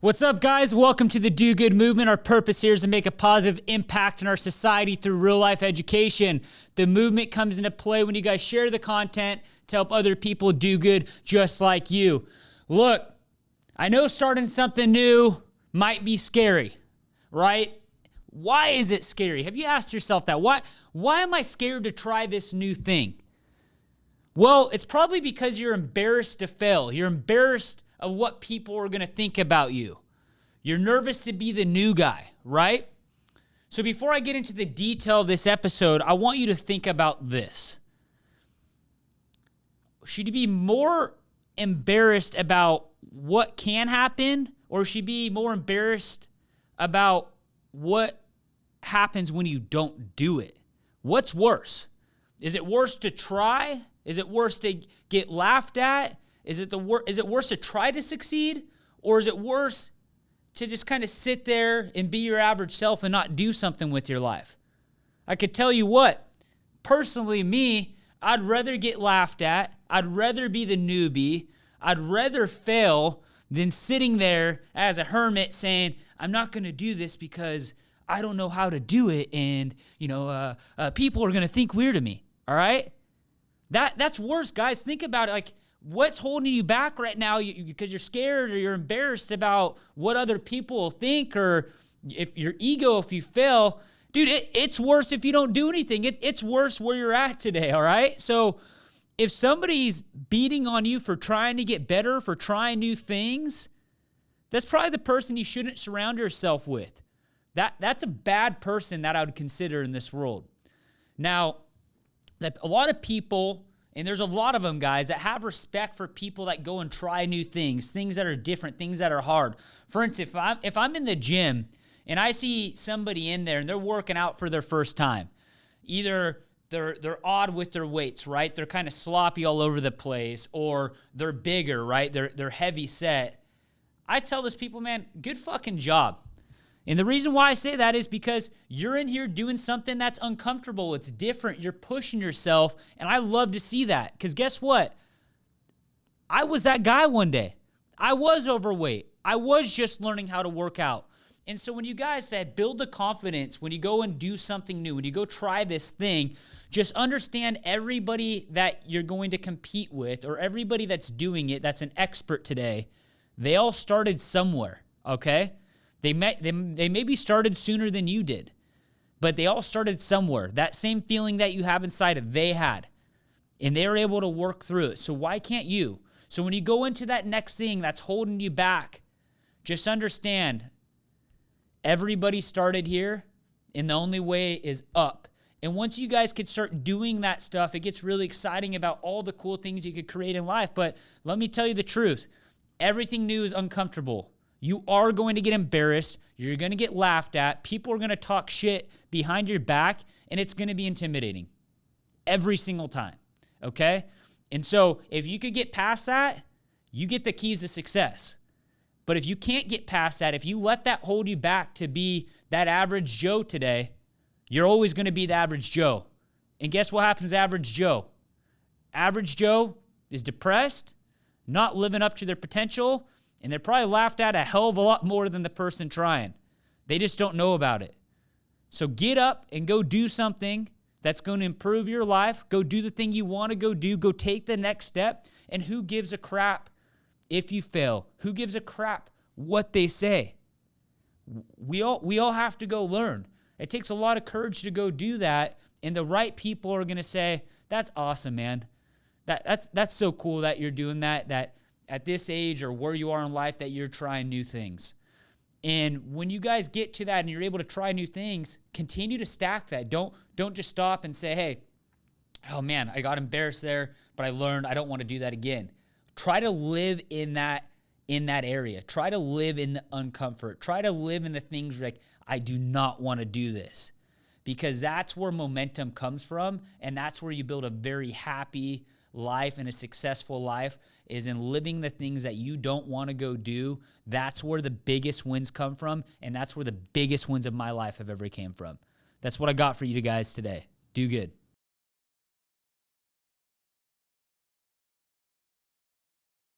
What's up, guys? Welcome to the Do Good Movement. Our purpose here is to make a positive impact in our society through real-life education. The movement comes into play when you guys share the content to help other people do good just like you. Look, I know starting something new might be scary, right? Why is it scary? Have you asked yourself that? Why am I scared to try this new thing? Well, it's probably because you're embarrassed to fail. You're embarrassed of what people are going to think about you. You're nervous to be the new guy, right? So before I get into the detail of this episode, I want you to think about this. Should you be more embarrassed about what can happen, or should you be more embarrassed about what happens when you don't do it? What's worse? Is it worse to try? Is it worse to get laughed at? Is it worse to try to succeed, or is it worse to just kind of sit there and be your average self and not do something with your life? I could tell you what, personally me, I'd rather get laughed at. I'd rather be the newbie. I'd rather fail than sitting there as a hermit saying, I'm not going to do this because I don't know how to do it, and people are going to think weird of me. All right? That's worse, guys. Think about it. Like, what's holding you back right now because you're scared or you're embarrassed about what other people will think, or if your ego, if you fail? Dude, it's worse if you don't do anything. It's worse where you're at today, all right? So if somebody's beating on you for trying to get better, for trying new things, that's probably the person you shouldn't surround yourself with. That's a bad person that I would consider in this world. Now, a lot of people, and there's a lot of them, guys, that have respect for people that go and try new things that are different, things that are hard. For instance, if I'm in the gym and I see somebody in there and they're working out for their first time, either they're odd with their weights, right? They're kind of sloppy all over the place, or they're bigger, right? They're heavy set. I tell those people, man, good fucking job. And the reason why I say that is because you're in here doing something that's uncomfortable. It's different. You're pushing yourself, and I love to see that. Because guess what? I was that guy one day. I was overweight. I was just learning how to work out. And so when you guys said build the confidence, when you go and do something new, when you go try this thing, just understand everybody that you're going to compete with, or everybody that's doing it, that's an expert today, they all started somewhere, okay? They maybe started sooner than you did, but they all started somewhere. That same feeling that you have inside of, they had, and they were able to work through it. So why can't you? So when you go into that next thing that's holding you back, just understand everybody started here, and the only way is up. And once you guys could start doing that stuff, it gets really exciting about all the cool things you could create in life. But let me tell you the truth. Everything new is uncomfortable. You are going to get embarrassed. You're going to get laughed at. People are going to talk shit behind your back, and it's going to be intimidating every single time, okay? And so if you could get past that, you get the keys to success. But if you can't get past that, if you let that hold you back to be that average Joe today, you're always going to be the average Joe. And guess what happens to average Joe? Average Joe is depressed, not living up to their potential, and they're probably laughed at a hell of a lot more than the person trying. They just don't know about it. So get up and go do something that's going to improve your life. Go do the thing you want to go do. Go take the next step. And who gives a crap if you fail? Who gives a crap what they say? We all have to go learn. It takes a lot of courage to go do that. And the right people are going to say, that's awesome, man. That's so cool that you're doing that at this age or where you are in life, that you're trying new things. And when you guys get to that and you're able to try new things, continue to stack that. Don't just stop and say, hey, oh man, I got embarrassed there, but I learned I don't want to do that again. Try to live in that area. Try to live in the uncomfort. Try to live in the things like, I do not want to do this. Because that's where momentum comes from, and that's where you build a very happy life and a successful life, is in living the things that you don't want to go do. That's where the biggest wins come from, and that's where the biggest wins of my life have ever came from. That's what I got for you guys today. Do good.